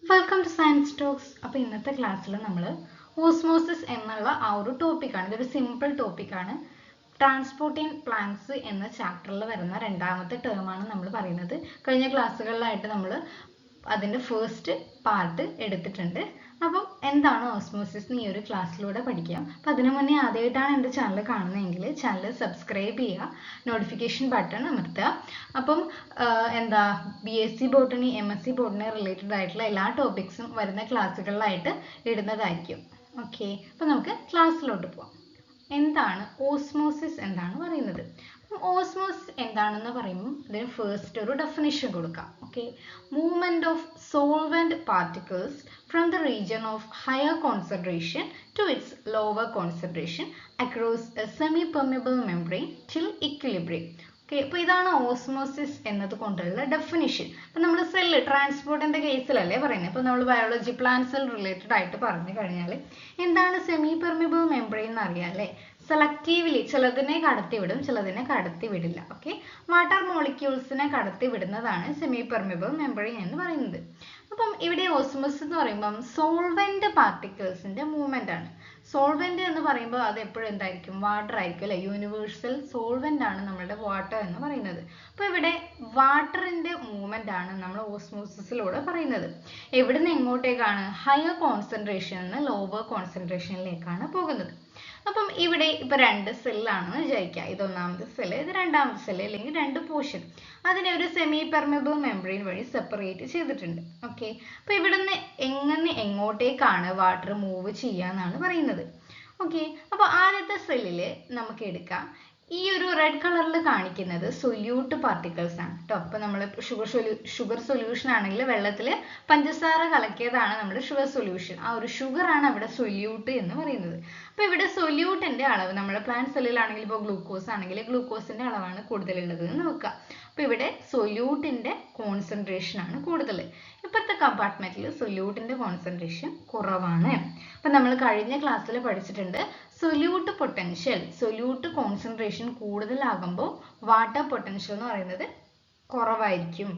Welcome two science talks. അപ്പോൾ ഇന്നത്തെ ക്ലാസ്സിൽ നമ്മൾ ഓസ്മോസിസ് എന്നുള്ള ആ ഒരു ടോപ്പിക്കാണ്. ഇതൊരു സിമ്പിൾ ടോപ്പിക്കാണ്. ട്രാൻസ്പോർട്ടിങ് പ്ലാന്റ്സ് എന്ന ചാപ്റ്ററിൽ വരുന്ന രണ്ടാമത്തെ ടേമാണ് നമ്മൾ പറയുന്നത്. കഴിഞ്ഞ ക്ലാസ്സുകളിലായിട്ട് നമ്മൾ അതിൻ്റെ ഫസ്റ്റ് പാർട്ട് എടുത്തിട്ടുണ്ട്. അപ്പം എന്താണ് ഓസ്മോസിസ് ഈ ഒരു ക്ലാസ്സിലൂടെ പഠിക്കാം. അപ്പം അതിനു മുന്നേ ആദ്യമായിട്ടാണ് എൻ്റെ ചാനൽ കാണുന്നതെങ്കിൽ ചാനൽ സബ്സ്ക്രൈബ് ചെയ്യുക, നോട്ടിഫിക്കേഷൻ ബട്ടൺ അമർത്തുക. അപ്പം BSc botany MSc botany related ആയിട്ടുള്ള എല്ലാ ടോപ്പിക്സും വരുന്ന ക്ലാസ്സുകളിലായിട്ട് ഇടുന്നതായിരിക്കും. ഓക്കെ, അപ്പം നമുക്ക് ക്ലാസ്സിലോട്ട് പോവാം. എന്താണ് ഓസ്മോസിസ് എന്താണ് പറയുന്നത്? ഓസ്മോസിസ് എന്താണെന്ന് പറയുമ്പോൾ ഇതിന് ഫസ്റ്റ് ഒരു ഡെഫിനിഷൻ കൊടുക്കാം. Okay, movement of solvent particles from the region of higher concentration to its lower concentration across a semi permeable membrane till equilibrium. Okay, അപ്പോൾ ഇതാണ് ഓസ്മോസിസ് എന്നത് കൊണ്ടുള്ള ഡെഫിനിഷൻ. അപ്പം നമ്മൾ സെല്ല് ട്രാൻസ്പോർട്ടിന്റെ കേസിലല്ലേ പറയുന്നത്. അപ്പോൾ നമ്മൾ ബയോളജി പ്ലാന്റ് സെൽ റിലേറ്റഡ് ആയിട്ട് പറഞ്ഞു കഴിഞ്ഞാൽ എന്താണ് സെമി പെർമിയബിൾ മെംബ്രെയിൻ എന്ന് അറിയാം അല്ലേ? സെലക്റ്റീവ്ലി ചിലതിനെ കടത്തിവിടും, ചിലതിനെ കടത്തിവിടില്ല. ഓക്കെ, വാട്ടർ മോളിക്യൂൾസിനെ കടത്തിവിടുന്നതാണ് സെമി പെർമിയബിൾ മെംബ്രെയിൻ എന്ന് പറയുന്നത്. അപ്പം ഇവിടെ ഓസ്മോസിസ് എന്ന് പറയുമ്പം സോൾവെന്റ് പാർട്ടിക്കിൾസിന്റെ മൂവ്മെന്റ് ആണ്. സോൾവെന്റ് എന്ന് പറയുമ്പോൾ അത് എപ്പോഴും എന്തായിരിക്കും? വാട്ടർ ആയിരിക്കും അല്ലെ? യൂണിവേഴ്സൽ സോൾവെന്റ് ആണ് നമ്മളുടെ വാട്ടർ എന്ന് പറയുന്നത്. അപ്പോൾ ഇവിടെ വാട്ടറിന്റെ മൂവ്മെന്റ് ആണ് നമ്മൾ ഓസ്മോസിസിലൂടെ പറയുന്നത്. എവിടുന്ന് എങ്ങോട്ടേക്കാണ്? ഹയർ കോൺസെൻട്രേഷൻ നിന്ന് ലോവർ കോൺസെൻട്രേഷനിലേക്കാണ് പോകുന്നത്. അപ്പം ഇവിടെ ഇപ്പൊ രണ്ട് സെല്ലാണെന്ന് വിചാരിക്കുക. ഇത് ഒന്നാമത്തെ സെല്ല്, ഇത് രണ്ടാമത്തെ സെല്ല്, അല്ലെങ്കിൽ രണ്ട് പോർഷൻ. അതിനെ ഒരു സെമി പെർമിയബിൾ മെംബ്രെയിൻ വഴി സെപ്പറേറ്റ് ചെയ്തിട്ടുണ്ട്. ഓക്കെ, അപ്പൊ ഇവിടുന്ന് എങ്ങോട്ടേക്കാണ് വാട്ടർ മൂവ് ചെയ്യാന്നാണ് പറയുന്നത്. ഓക്കെ, അപ്പൊ ആദ്യത്തെ സെല്ലില് നമുക്ക് എടുക്കാം. ഈ ഒരു റെഡ് കളറിൽ കാണിക്കുന്നത് സൊല്യൂട്ട് പാർട്ടിക്കിൾസ് ആണ് കേട്ടോ. അപ്പൊ നമ്മൾ ഷുഗർ സൊല്യൂഷൻ ആണെങ്കിൽ വെള്ളത്തിൽ പഞ്ചസാര കലക്കിയതാണ് നമ്മുടെ ഷുഗർ സൊല്യൂഷൻ. ആ ഒരു ഷുഗർ ആണ് അവിടെ സൊല്യൂട്ട് എന്ന് പറയുന്നത്. അപ്പൊ ഇവിടെ സൊല്യൂട്ടിന്റെ അളവ് നമ്മുടെ പ്ലാന്റ് സെല്ലിലാണെങ്കിൽ ഇപ്പോൾ ഗ്ലൂക്കോസ് ആണെങ്കിൽ ഗ്ലൂക്കോസിന്റെ അളവാണ് കൂടുതലുള്ളത് എന്ന് നോക്കുക. അപ്പൊ ഇവിടെ സൊല്യൂട്ടിന്റെ കോൺസെൻട്രേഷൻ ആണ് കൂടുതൽ. ഇപ്പോഴത്തെ കമ്പാർട്ട്മെന്റിൽ സൊല്യൂട്ടിന്റെ കോൺസെൻട്രേഷൻ കുറവാണ്. അപ്പൊ നമ്മൾ കഴിഞ്ഞ ക്ലാസ്സിൽ പഠിച്ചിട്ടുണ്ട് സൊല്യൂട്ട് പൊട്ടൻഷ്യൽ, സൊല്യൂട്ട് കോൺസെൻട്രേഷൻ കൂടുതലാകുമ്പോൾ വാട്ടർ പൊട്ടൻഷ്യൽ എന്ന് പറയുന്നത് കുറവായിരിക്കും.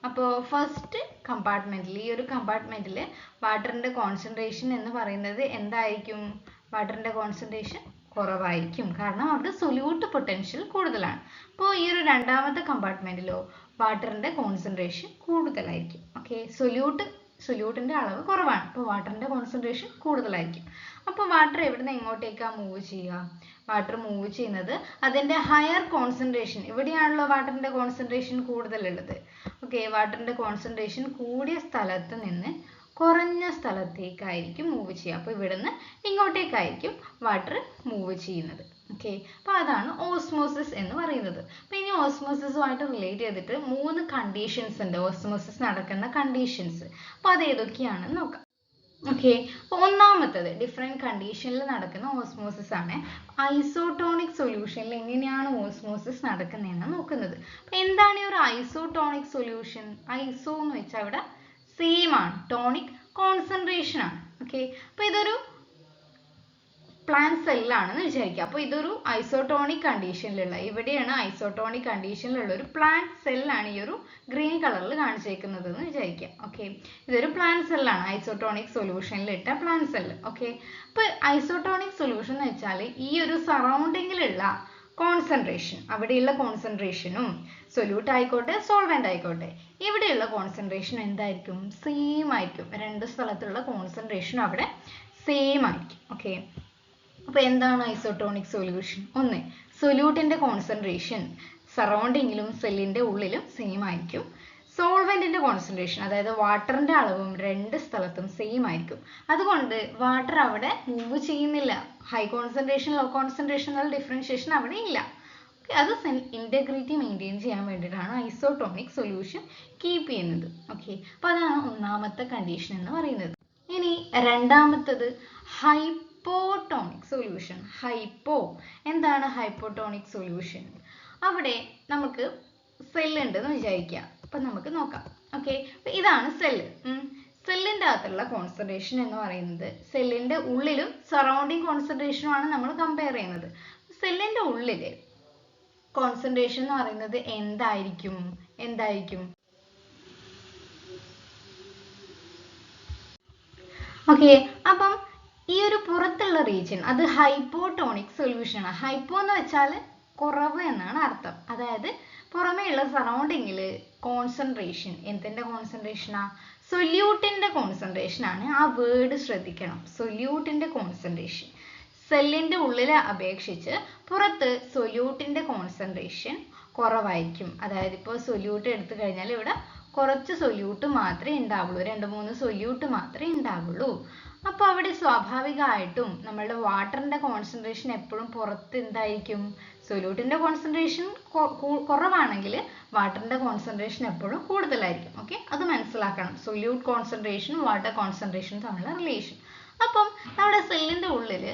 അപ്പോൾ ഫസ്റ്റ് കമ്പാർട്ട്മെന്റിൽ, ഈ ഒരു കമ്പാർട്ട്മെന്റിൽ വാട്ടറിന്റെ കോൺസെൻട്രേഷൻ എന്ന് പറയുന്നത് എന്തായിരിക്കും? വാട്ടറിന്റെ കോൺസെൻട്രേഷൻ കുറവായിരിക്കും, കാരണം അവിടെ സൊല്യൂട്ട് പൊട്ടൻഷ്യൽ കൂടുതലാണ്. അപ്പോൾ ഈ ഒരു രണ്ടാമത്തെ കമ്പാർട്ട്മെന്റിലോ വാട്ടറിന്റെ കോൺസെൻട്രേഷൻ കൂടുതലായിരിക്കും. ഓക്കെ, സൊല്യൂട്ടിന്റെ അളവ് കുറവാണ്, അപ്പോൾ വാട്ടറിന്റെ കോൺസെൻട്രേഷൻ കൂടുതലായിരിക്കും. അപ്പോൾ വാട്ടർ എവിടുന്ന് എങ്ങോട്ടേക്കാണ് മൂവ് ചെയ്യുക? വാട്ടർ മൂവ് ചെയ്യുന്നത് അതിന്റെ ഹയർ കോൺസെൻട്രേഷൻ, ഇവിടെയാണല്ലോ വാട്ടറിന്റെ കോൺസെൻട്രേഷൻ കൂടുതലുള്ളത്. ഓക്കെ, വാട്ടറിന്റെ കോൺസെൻട്രേഷൻ കൂടിയ സ്ഥലത്ത് നിന്ന് കുറഞ്ഞ സ്ഥലത്തേക്കായിരിക്കും മൂവ് ചെയ്യുക. അപ്പോൾ ഇവിടുന്ന് ഇങ്ങോട്ടേക്കായിരിക്കും വാട്ടർ മൂവ് ചെയ്യുന്നത്. ഓക്കെ, അപ്പോൾ അതാണ് ഓസ്മോസിസ് എന്ന് പറയുന്നത്. അപ്പോൾ ഇനി ഓസ്മോസിസുമായിട്ട് റിലേറ്റ് ചെയ്തിട്ട് 3 കണ്ടീഷൻസ് ഉണ്ട്, ഓസ്മോസിസ് നടക്കുന്ന കണ്ടീഷൻസ്. അപ്പോൾ അത് ഏതൊക്കെയാണെന്ന് നോക്കാം. ഓക്കെ, അപ്പോൾ ഒന്നാമത്തത് ഡിഫറെൻറ്റ് കണ്ടീഷനിൽ നടക്കുന്ന ഓസ്മോസിസ് ആണ്. ഐസോട്ടോണിക് സൊല്യൂഷനിൽ എങ്ങനെയാണ് ഓസ്മോസിസ് നടക്കുന്നതെന്ന് നോക്കുന്നത്. അപ്പോൾ എന്താണ് ഈ ഒരു ഐസോട്ടോണിക് സൊല്യൂഷൻ? ഐസോ എന്ന് വെച്ചാൽ അവിടെ സെയിം ആണ്, ടോണിക് കോൺസെൻട്രേഷൻ ആണ്. ഓക്കെ, അപ്പോൾ ഇതൊരു പ്ലാന്റ് സെല്ലാണെന്ന് വിചാരിക്കുക. അപ്പോൾ ഇതൊരു ഐസോട്ടോണിക് കണ്ടീഷനിലുള്ള, ഇവിടെയാണ് ഐസോട്ടോണിക് കണ്ടീഷനിലുള്ള ഒരു പ്ലാന്റ് സെല്ലാണ് ഈ ഒരു ഗ്രീൻ കളറിൽ കാണിച്ചേക്കുന്നത് എന്ന് വിചാരിക്കുക. ഓക്കെ, ഇതൊരു പ്ലാന്റ് സെല്ലാണ്, ഐസോട്ടോണിക് സൊല്യൂഷനിൽ ഇട്ട പ്ലാന്റ് സെല്ല്. ഓക്കെ, അപ്പോൾ ഐസോട്ടോണിക് സൊല്യൂഷൻ എന്ന് വെച്ചാൽ ഈ ഒരു സറൗണ്ടിങ്ങിലുള്ള കോൺസെൻട്രേഷൻ, അവിടെയുള്ള കോൺസെൻട്രേഷനും സൊല്യൂട്ട് ആയിക്കോട്ടെ സോൾവെന്റ് ആയിക്കോട്ടെ, ഇവിടെയുള്ള കോൺസെൻട്രേഷൻ എന്തായിരിക്കും? സെയിം ആയിരിക്കും. രണ്ട് സ്ഥലത്തുള്ള കോൺസെൻട്രേഷൻ അവിടെ സെയിം ആയിരിക്കും. ഓക്കെ, അപ്പോൾ എന്താണ് ഐസോട്ടോണിക് സൊല്യൂഷൻ? ഒന്ന്, സൊല്യൂട്ടിന്റെ കോൺസെൻട്രേഷൻ സറൗണ്ടിങ്ങിലും സെല്ലിന്റെ ഉള്ളിലും സെയിം ആയിരിക്കും. സോൾവെന്റിന്റെ കോൺസെൻട്രേഷൻ, അതായത് വാട്ടറിന്റെ അളവും രണ്ട് സ്ഥലത്തും സെയിം ആയിരിക്കും. അതുകൊണ്ട് വാട്ടർ അവിടെ മൂവ് ചെയ്യുന്നില്ല. ഹൈ കോൺസെൻട്രേഷൻ ലോ കോൺസെൻട്രേഷൻ എന്നുള്ള ഡിഫറൻഷിയേഷൻ അവിടെ ഇല്ല. അത് ഇന്റഗ്രിറ്റി മെയിൻറ്റെയിൻ ചെയ്യാൻ വേണ്ടിയിട്ടാണ് ഐസോട്ടോണിക് സൊല്യൂഷൻ കീപ്പ് ചെയ്യുന്നത്. ഓക്കെ, അപ്പോൾ അതാണ് ഒന്നാമത്തെ കണ്ടീഷൻ എന്ന് പറയുന്നത്. ഇനി രണ്ടാമത്തത് ഹൈപ്പോട്ടോണിക് സൊല്യൂഷൻ. എന്താണ് ഹൈപ്പോട്ടോണിക് സൊല്യൂഷൻ? അവിടെ നമുക്ക് സെല്ല് ഉണ്ടെന്ന് വിചാരിക്കുക. അപ്പം നമുക്ക് നോക്കാം. ഓക്കെ, ഇതാണ് സെല്ല്. സെല്ലിൻ്റെ അകത്തുള്ള കോൺസെൻട്രേഷൻ എന്ന് പറയുന്നത് സെല്ലിൻ്റെ ഉള്ളിലും സറൗണ്ടിങ് കോൺസെൻട്രേഷനുമാണ് നമ്മൾ കമ്പയർ ചെയ്യുന്നത്. സെല്ലിൻ്റെ ഉള്ളിൽ കോൺസെൻട്രേഷൻ എന്ന് പറയുന്നത് എന്തായിരിക്കും? ഓക്കെ, അപ്പം ഈ ഒരു പുറത്തുള്ള റീജിയൻ അത് ഹൈപ്പോട്ടോണിക് സൊല്യൂഷൻ ആണ്. ഹൈപ്പോ എന്ന് വെച്ചാൽ കുറവ് എന്നാണ് അർത്ഥം. അതായത് പുറമേയുള്ള സറൗണ്ടിങ്ങിൽ കോൺസെൻട്രേഷൻ, എന്തിന്റെ കോൺസെൻട്രേഷനാ? സൊല്യൂട്ടിന്റെ കോൺസെൻട്രേഷൻ ആണ്. ആ വേർഡ് ശ്രദ്ധിക്കണം, സൊല്യൂട്ടിന്റെ കോൺസെൻട്രേഷൻ. സെല്ലിന്റെ ഉള്ളിലെ അപേക്ഷിച്ച് പുറത്ത് സൊല്യൂട്ടിന്റെ കോൺസെൻട്രേഷൻ കുറവായിരിക്കും. അതായത് ഇപ്പോൾ സൊല്യൂട്ട് എടുത്തു കഴിഞ്ഞാൽ ഇവിടെ കുറച്ച് സൊല്യൂട്ട് മാത്രമേ ഉണ്ടാവുള്ളൂ, 2-3 സൊല്യൂട്ട് മാത്രമേ ഉണ്ടാവുള്ളൂ. അപ്പോൾ അവിടെ സ്വാഭാവികമായിട്ടും നമ്മളുടെ വാട്ടറിന്റെ കോൺസെൻട്രേഷൻ എപ്പോഴും പുറത്ത് എന്തായിരിക്കും? സൊല്യൂട്ടിന്റെ കോൺസെൻട്രേഷൻ കുറവാണെങ്കിൽ വാട്ടറിന്റെ കോൺസെൻട്രേഷൻ എപ്പോഴും കൂടുതലായിരിക്കും. ഓക്കെ, അത് മനസ്സിലാക്കണം. സൊല്യൂട്ട് കോൺസെൻട്രേഷൻ വാട്ടർ കോൺസെൻട്രേഷൻ തമ്മിലുള്ള റിലേഷൻ. അപ്പം നമ്മുടെ സെല്ലിന്റെ ഉള്ളിൽ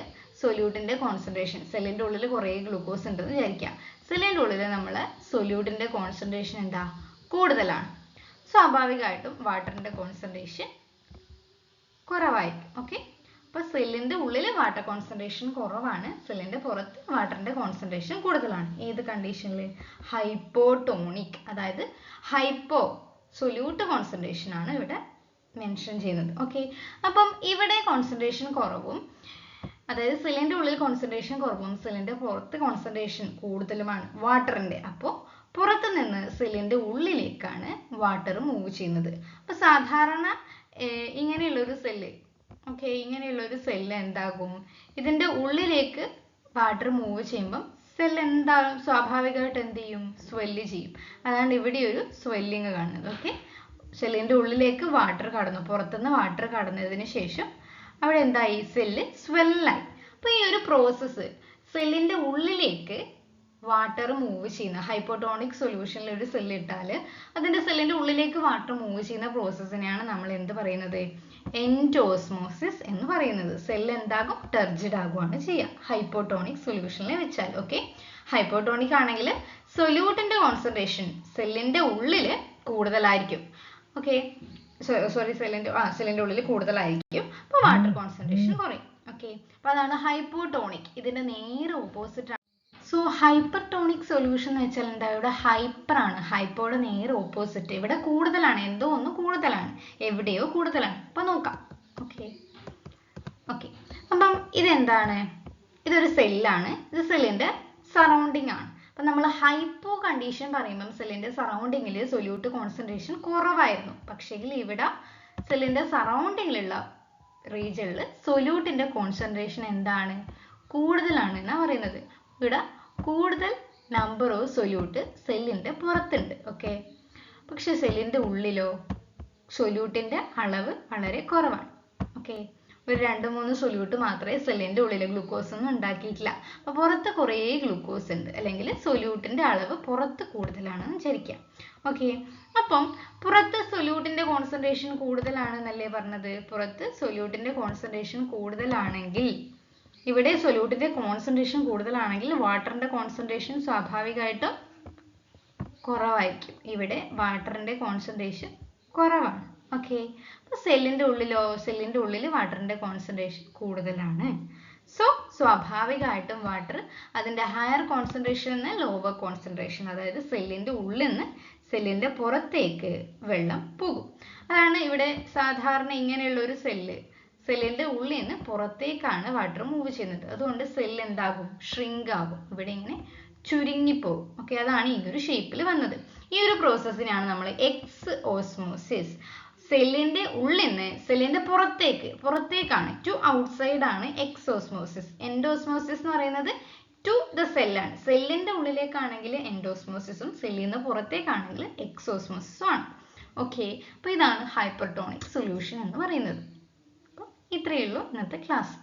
സൊല്യൂട്ടിന്റെ കോൺസെൻട്രേഷൻ, സെല്ലിന്റെ ഉള്ളിൽ കുറേ ഗ്ലൂക്കോസ് ഉണ്ടെന്ന് വിചാരിക്കാം. സെല്ലിന്റെ ഉള്ളിൽ നമ്മളെ സൊല്യൂട്ടിന്റെ കോൺസെൻട്രേഷൻ എന്താ? കൂടുതലാണ്. സ്വാഭാവികമായിട്ടും വാട്ടറിന്റെ കോൺസെൻട്രേഷൻ കുറവായിരിക്കും. ഓക്കെ, അപ്പൊ സെല്ലിന്റെ ഉള്ളിൽ വാട്ടർ കോൺസെൻട്രേഷൻ കുറവാണ്, സെല്ലിന്റെ പുറത്ത് വാട്ടറിന്റെ കോൺസെൻട്രേഷൻ കൂടുതലാണ്. ഏത് കണ്ടീഷനിൽ? ഹൈപ്പോട്ടോണിക്. അതായത് ഹൈപ്പോ സൊല്യൂട്ട് കോൺസെൻട്രേഷൻ ആണ് ഇവിടെ മെൻഷൻ ചെയ്യുന്നത്. ഓക്കെ, അപ്പം ഇവിടെ കോൺസെൻട്രേഷൻ കുറവും, അതായത് സെല്ലിന്റെ ഉള്ളിൽ കോൺസെൻട്രേഷൻ കുറവും സെല്ലിന്റെ പുറത്ത് കോൺസെൻട്രേഷൻ കൂടുതലുമാണ് വാട്ടറിന്റെ. അപ്പോൾ പുറത്ത് നിന്ന് സെല്ലിന്റെ ഉള്ളിലേക്കാണ് വാട്ടർ മൂവ് ചെയ്യുന്നത്. അപ്പൊ സാധാരണ ഇങ്ങനെയുള്ളൊരു സെല്ല്, ഓക്കെ, ഇങ്ങനെയുള്ളൊരു സെല്ല് എന്താകും? ഇതിന്റെ ഉള്ളിലേക്ക് വാട്ടർ മൂവ് ചെയ്യുമ്പം സെല്ല് എന്താകും? സ്വാഭാവികമായിട്ട് എന്ത് ചെയ്യും? സ്വെല്ല് ചെയ്യും. അതാണ് ഇവിടെ ഒരു സ്വെല്ലിങ് കാണുന്നത്. ഓക്കെ, സെല്ലിന്റെ ഉള്ളിലേക്ക് വാട്ടർ കടന്നു, പുറത്തുനിന്ന് വാട്ടർ കടന്നതിന് ശേഷം അവിടെ എന്തായി? സെല്ല് സ്വെല്ലായി. അപ്പൊ ഈ ഒരു പ്രോസസ്സ്, സെല്ലിന്റെ ഉള്ളിലേക്ക് വാട്ടർ മൂവ് ചെയ്യുന്ന, ഹൈപ്പോട്ടോണിക് സൊല്യൂഷനിൽ ഒരു സെല്ല് ഇട്ടാൽ അതിന്റെ സെല്ലിന്റെ ഉള്ളിലേക്ക് വാട്ടർ മൂവ് ചെയ്യുന്ന പ്രോസസ്സിനെയാണ് നമ്മൾ എന്ത് പറയുന്നത്? എൻഡോസ്മോസിസ് എന്ന് പറയുന്നത്. സെല്ല് എന്താകും? ടർജിഡ് ആകുകയാണ് ചെയ്യുക ഹൈപ്പോട്ടോണിക് സൊല്യൂഷനിൽ വെച്ചാൽ. ഓക്കെ, ഹൈപ്പോട്ടോണിക് ആണെങ്കിൽ സൊല്യൂട്ടിന്റെ കോൺസെൻട്രേഷൻ സെല്ലിന്റെ ഉള്ളിൽ കൂടുതലായിരിക്കും. ഓക്കെ, സോറി, സെല്ലിന്റെ ഉള്ളിൽ കൂടുതലായിരിക്കും. അപ്പൊ വാട്ടർ കോൺസെൻട്രേഷൻ കുറയും. ഓക്കെ, അപ്പൊ അതാണ് ഹൈപ്പോട്ടോണിക്. ഇതിന്റെ നേരെ ഓപ്പോസിറ്റ് ആണ്. സോ ഹൈപ്പർട്ടോണിക് സൊല്യൂഷൻ എന്ന് വെച്ചാൽ എന്താ? ഇവിടെ ഹൈപ്പർ ആണ്, ഹൈപ്പോയുടെ നേരെ ഓപ്പോസിറ്റ്. ഇവിടെ കൂടുതലാണ്, എന്തോ ഒന്ന് കൂടുതലാണ്, എവിടെയോ കൂടുതലാണ്. അപ്പൊ നോക്കാം. ഓക്കെ ഓക്കെ അപ്പം ഇതെന്താണ്? ഇതൊരു സെല്ലാണ്, ഇത് സെല്ലിന്റെ സറൗണ്ടിങ് ആണ്. അപ്പൊ നമ്മൾ ഹൈപ്പോ കണ്ടീഷൻ പറയുമ്പോൾ സെല്ലിന്റെ സറൗണ്ടിങ്ങിൽ സൊല്യൂട്ട് കോൺസെൻട്രേഷൻ കുറവായിരുന്നു. പക്ഷേ ഇവിടെ സെല്ലിന്റെ സറൗണ്ടിങ്ങിലുള്ള റീജിയനിൽ സൊല്യൂട്ടിന്റെ കോൺസെൻട്രേഷൻ എന്താണ്? കൂടുതലാണ് എന്നാ പറയുന്നത്. ഇവിടെ കൂടുതൽ നമ്പർ ഓഫ് സൊല്യൂട്ട് സെല്ലിന്റെ പുറത്തുണ്ട്. ഓക്കെ, പക്ഷെ സെല്ലിന്റെ ഉള്ളിലോ സൊല്യൂട്ടിന്റെ അളവ് വളരെ കുറവാണ്. ഓക്കെ, ഒരു 2-3 സൊല്യൂട്ട് മാത്രമേ സെല്ലിന്റെ ഉള്ളിൽ, ഗ്ലൂക്കോസ് ഒന്നും ഉണ്ടാക്കിയിട്ടില്ല. അപ്പൊ പുറത്ത് കുറേ ഗ്ലൂക്കോസ് ഉണ്ട്, അല്ലെങ്കിൽ സൊല്യൂട്ടിന്റെ അളവ് പുറത്ത് കൂടുതലാണെന്ന് വിചാരിക്കാം. ഓക്കെ, അപ്പം പുറത്ത് സൊല്യൂട്ടിന്റെ കോൺസെൻട്രേഷൻ കൂടുതലാണെന്നല്ലേ പറഞ്ഞത്? പുറത്ത് സൊല്യൂട്ടിന്റെ കോൺസെൻട്രേഷൻ കൂടുതലാണെങ്കിൽ, ഇവിടെ സൊല്യൂട്ടിന്റെ കോൺസെൻട്രേഷൻ കൂടുതലാണെങ്കിൽ വാട്ടറിന്റെ കോൺസെൻട്രേഷൻ സ്വാഭാവികമായിട്ടും കുറവായിരിക്കും. ഇവിടെ വാട്ടറിന്റെ കോൺസെൻട്രേഷൻ കുറവാണ്. ഓക്കെ, അപ്പൊ സെല്ലിന്റെ ഉള്ളിലോ? സെല്ലിന്റെ ഉള്ളിൽ വാട്ടറിന്റെ കോൺസെൻട്രേഷൻ കൂടുതലാണ്. സോ സ്വാഭാവികമായിട്ടും വാട്ടർ അതിന്റെ ഹയർ കോൺസെൻട്രേഷൻ നിന്ന് ലോവർ കോൺസെൻട്രേഷൻ, അതായത് സെല്ലിന്റെ ഉള്ളിൽ നിന്ന് സെല്ലിന്റെ പുറത്തേക്ക് വെള്ളം പോകും. അതാണ് ഇവിടെ സാധാരണ ഇങ്ങനെയുള്ള ഒരു സെല്ലിന്റെ ഉള്ളിൽ നിന്ന് പുറത്തേക്കാണ് വാട്ടർ മൂവ് ചെയ്യുന്നത്. അതുകൊണ്ട് സെല്ല് എന്താകും? ഷ്രിങ്ക് ആകും, ഇവിടെ ഇങ്ങനെ ചുരുങ്ങിപ്പോകും. ഓക്കെ, അതാണ് ഈ ഒരു ഷേപ്പിൽ വന്നത്. ഈ ഒരു പ്രോസസ്സിനാണ് നമ്മൾ എക്സ് ഓസ്മോസിസ്. സെല്ലിന്റെ ഉള്ളിൽ നിന്ന് സെല്ലിന്റെ പുറത്തേക്കാണ്, ടു ഔട്ട്സൈഡ് ആണ് എക്സോസ്മോസിസ്. എൻഡോസ്മോസിസ് എന്ന് പറയുന്നത് ടു ദ സെല്ലാണ്. സെല്ലിന്റെ ഉള്ളിലേക്കാണെങ്കിൽ എൻഡോസ്മോസിസും സെല്ലിൽ നിന്ന് പുറത്തേക്കാണെങ്കിൽ എക്സോസ്മോസിസും ആണ്. ഓക്കെ, അപ്പൊ ഇതാണ് ഹൈപ്പർട്ടോണിക് സൊല്യൂഷൻ എന്ന് പറയുന്നത്. അപ്പോൾ ഇത്രയേ ഉള്ളൂ ഇന്നത്തെ ക്ലാസ്.